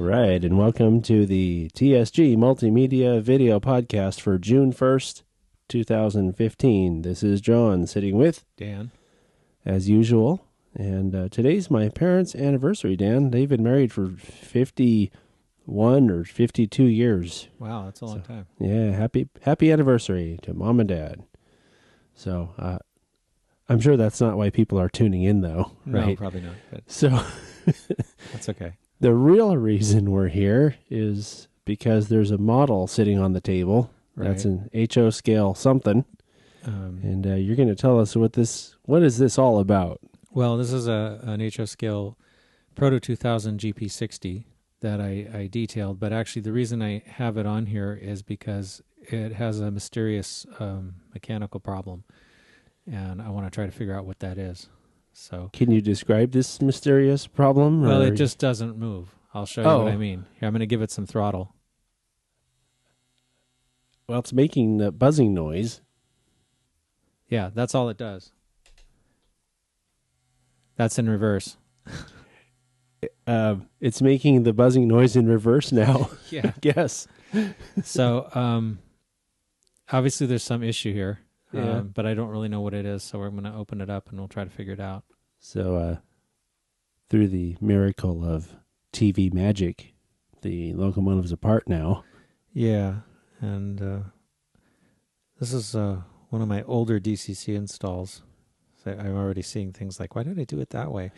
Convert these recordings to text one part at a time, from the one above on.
right, and welcome to the TSG Multimedia video podcast for June 1st, 2015. This is John sitting with Dan. As usual, and today's my parents' anniversary, Dan. They've been married for 51 or 52 years. Wow, that's a long time. Yeah, happy anniversary to Mom and Dad. So, I'm sure that's not why people are tuning in, though, right? No, probably not. But So, that's okay. The real reason we're here is because there's a model sitting on the table. Right. That's an HO scale something. And you're going to tell us what is this all about? Well, this is an HO scale Proto 2000 GP60 that I detailed, but actually the reason I have it on here is because it has a mysterious mechanical problem, and I want to try to figure out what that is. So, can you describe this mysterious problem? Well, it just doesn't move. I'll show you what I mean. Here, I'm going to give it some throttle. Well, it's making the buzzing noise. Yeah, that's all it does. That's in reverse. It's making the buzzing noise in reverse now. Yeah. Yes. So, obviously there's some issue here. Yeah. But I don't really know what it is, so we're going to open it up and we'll try to figure it out. So, through the miracle of TV magic, the locomotive's apart now. Yeah, and this is one of my older DCC installs. So I'm already seeing things like, why did I do it that way?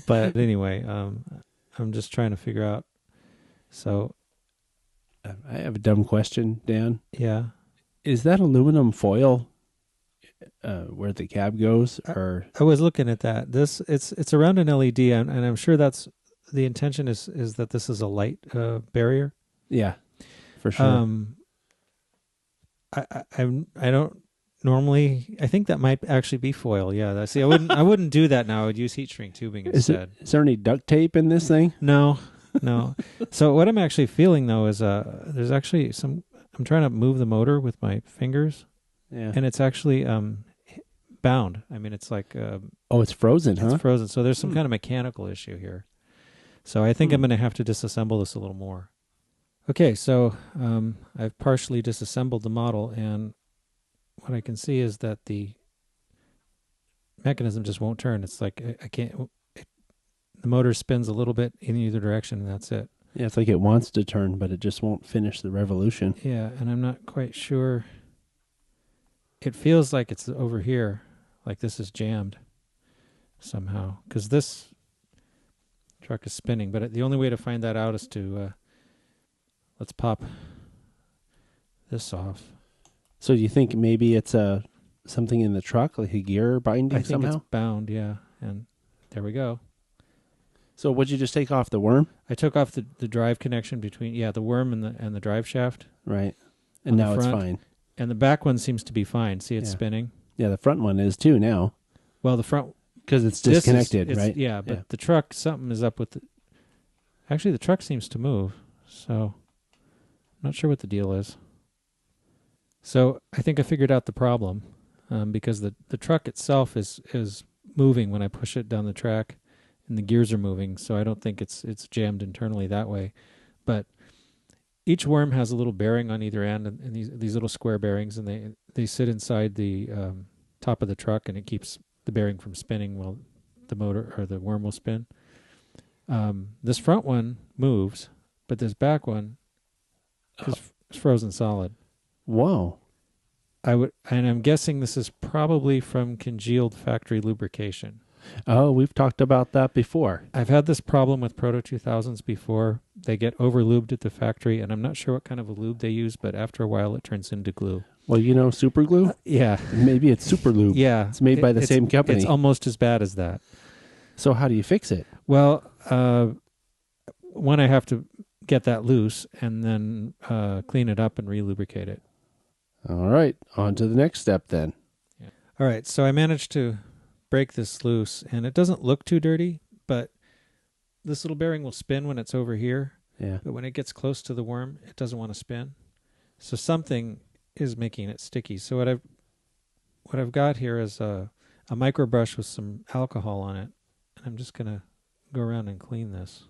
But anyway, I'm just trying to figure out. So, I have a dumb question, Dan. Yeah. Is that aluminum foil where the cab goes? Or I was looking at that. It's around an LED, and I'm sure that's the intention is that this is a light barrier. Yeah, for sure. I don't normally. I think that might actually be foil. Yeah. See, I wouldn't do that now. I would use heat shrink tubing instead. Is there any duct tape in this thing? No. So what I'm actually feeling though is there's actually some. I'm trying to move the motor with my fingers. Yeah. And it's actually bound. I mean, it's like it's frozen, huh? It's frozen. So there's some kind of mechanical issue here. So I think I'm going to have to disassemble this a little more. Okay, so I've partially disassembled the model, and what I can see is that the mechanism just won't turn. It's like I can't. The motor spins a little bit in either direction, and that's it. Yeah, it's like it wants to turn, but it just won't finish the revolution. Yeah, and I'm not quite sure. It feels like it's over here, like this is jammed somehow, because this truck is spinning. But the only way to find that out is to, let's pop this off. So do you think maybe it's something in the truck, like a gear binding somehow? I think it's bound, yeah, and there we go. So would you just take off the worm? I took off the drive connection between, the worm and the drive shaft. Right, and now it's fine. And the back one seems to be fine. See, it's spinning. Yeah, the front one is too now. Well, the front... Because it's disconnected, right? Yeah, but the truck, something is up with the... Actually, the truck seems to move, so I'm not sure what the deal is. So I think I figured out the problem, because the truck itself is moving when I push it down the track, and the gears are moving, so I don't think it's jammed internally that way. But each worm has a little bearing on either end, and these little square bearings, and they sit inside the top of the truck, and it keeps the bearing from spinning while the motor or the worm will spin. This front one moves, but this back one is frozen solid. Whoa. And I'm guessing this is probably from congealed factory lubrication. Oh, we've talked about that before. I've had this problem with Proto 2000s before. They get over-lubed at the factory, and I'm not sure what kind of a lube they use, but after a while it turns into glue. Well, super glue? Yeah. Maybe it's super lube. Yeah. It's made by the same company. It's almost as bad as that. So how do you fix it? Well, one, I have to get that loose and then clean it up and re-lubricate it. All right. On to the next step then. Yeah. All right. So I managed to break this loose, and it doesn't look too dirty, but this little bearing will spin when it's over here. Yeah. But when it gets close to the worm, it doesn't want to spin. So something is making it sticky. So what I've got here is a micro brush with some alcohol on it, and I'm just going to go around and clean this.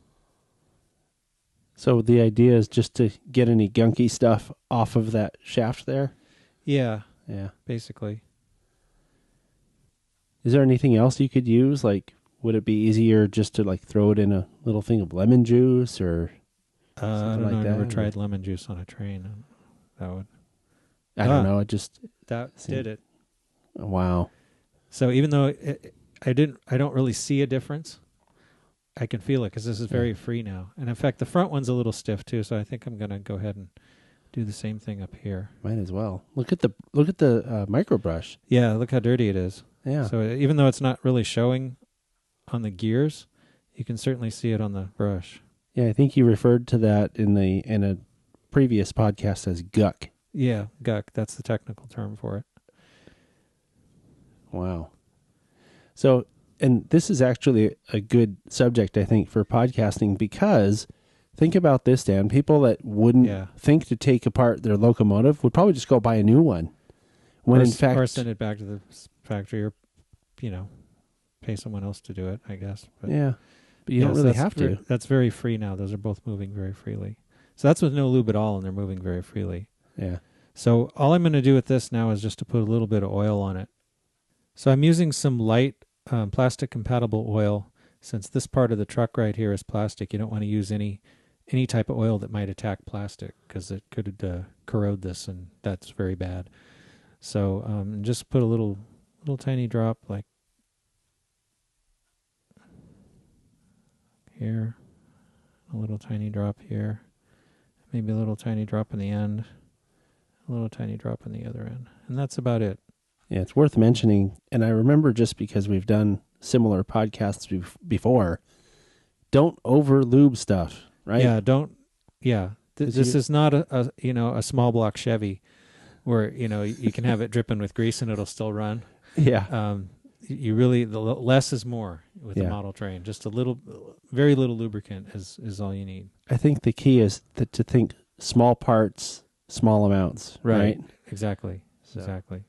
So the idea is just to get any gunky stuff off of that shaft there? Yeah, Yeah. basically. Is there anything else you could use? Like, would it be easier just to like throw it in a little thing of lemon juice or I something don't like know. I that? never tried lemon juice on a train. That would. I don't know. It just That did it. wow. So even though I don't really see a difference, I can feel it because this is very free now. And in fact, the front one's a little stiff too. So I think I'm gonna go ahead and do the same thing up here. Might as well. Look at the micro brush. Yeah, look how dirty it is. Yeah. So even though it's not really showing on the gears, you can certainly see it on the brush. Yeah, I think you referred to that in a previous podcast as guck. Yeah, guck. That's the technical term for it. Wow. So, and this is actually a good subject, I think, for podcasting because think about this, Dan. People that wouldn't think to take apart their locomotive would probably just go buy a new one. When in fact, or send it back to the factory, or pay someone else to do it, I guess. But yeah, but you don't really have to. That's very free now. Those are both moving very freely. So that's with no lube at all, and they're moving very freely. Yeah. So all I'm going to do with this now is just to put a little bit of oil on it. So I'm using some light plastic compatible oil. Since this part of the truck right here is plastic, you don't want to use any type of oil that might attack plastic because it could corrode this, and that's very bad. So just put a little tiny drop like here, a little tiny drop here, maybe a little tiny drop in the end, a little tiny drop in the other end, and that's about it. Yeah, it's worth mentioning, and I remember just because we've done similar podcasts before, don't over lube stuff, right? Yeah, don't. Yeah, this is not a small block Chevy where you can have it dripping with grease and it'll still run. Yeah. You really less is more with a model train. Just very little lubricant is all you need. I think the key is to think small parts, small amounts. Right. Exactly. Exactly.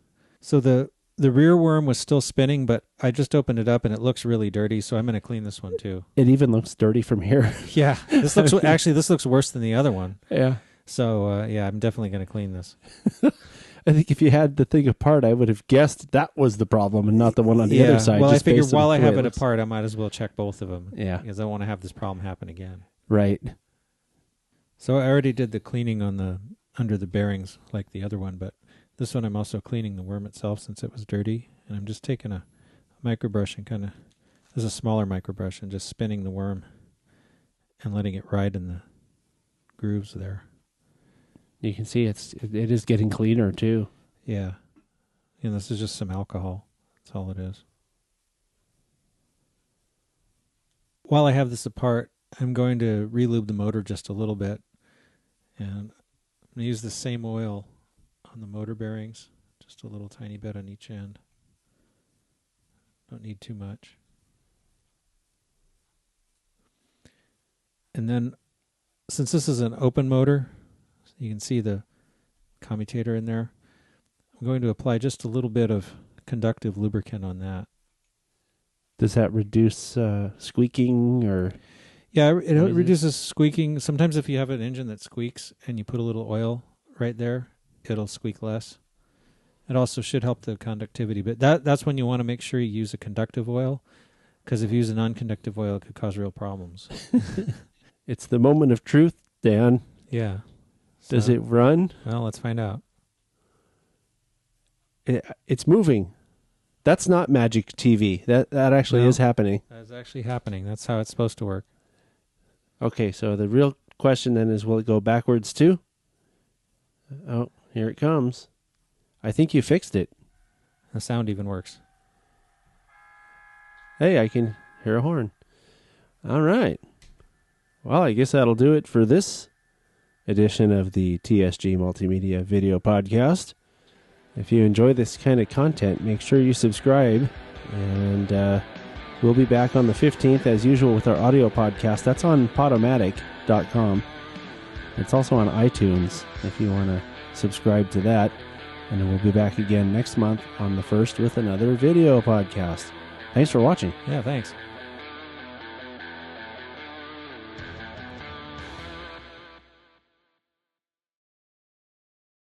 So the rear worm was still spinning, but I just opened it up and it looks really dirty. So I'm going to clean this one too. It even looks dirty from here. Yeah. This looks worse than the other one. Yeah. So I'm definitely going to clean this. I think if you had the thing apart, I would have guessed that was the problem and not the one on the other side. Well, I figured while I have it apart, I might as well check both of them. Yeah. Because I want to have this problem happen again. Right. So I already did the cleaning under the bearings like the other one, but this one I'm also cleaning the worm itself since it was dirty. And I'm just taking a microbrush and this is a smaller microbrush, and just spinning the worm and letting it ride in the grooves there. You can see it is getting cleaner too. Yeah. And this is just some alcohol. That's all it is. While I have this apart, I'm going to relube the motor just a little bit. And I'm going to use the same oil on the motor bearings. Just a little tiny bit on each end. Don't need too much. And then, since this is an open motor, you can see the commutator in there. I'm going to apply just a little bit of conductive lubricant on that. Does that reduce squeaking or? Yeah, it reduces squeaking. Sometimes if you have an engine that squeaks and you put a little oil right there, it'll squeak less. It also should help the conductivity, but that's when you want to make sure you use a conductive oil, because if you use a non-conductive oil, it could cause real problems. It's the moment of truth, Dan. Yeah. Does it run? Well, let's find out. It's moving. That's not magic TV. That actually is happening. That's actually happening. That's how it's supposed to work. Okay, so the real question then is, will it go backwards too? Oh, here it comes. I think you fixed it. The sound even works. Hey, I can hear a horn. All right. Well, I guess that'll do it for this edition of the TSG Multimedia video podcast. If you enjoy this kind of content, make sure you subscribe, and we'll be back on the 15th as usual with our audio podcast. That's on podomatic.com. It's also on iTunes if you want to subscribe to that. And then we'll be back again next month on the 1st with another video podcast. Thanks for watching. Yeah, thanks.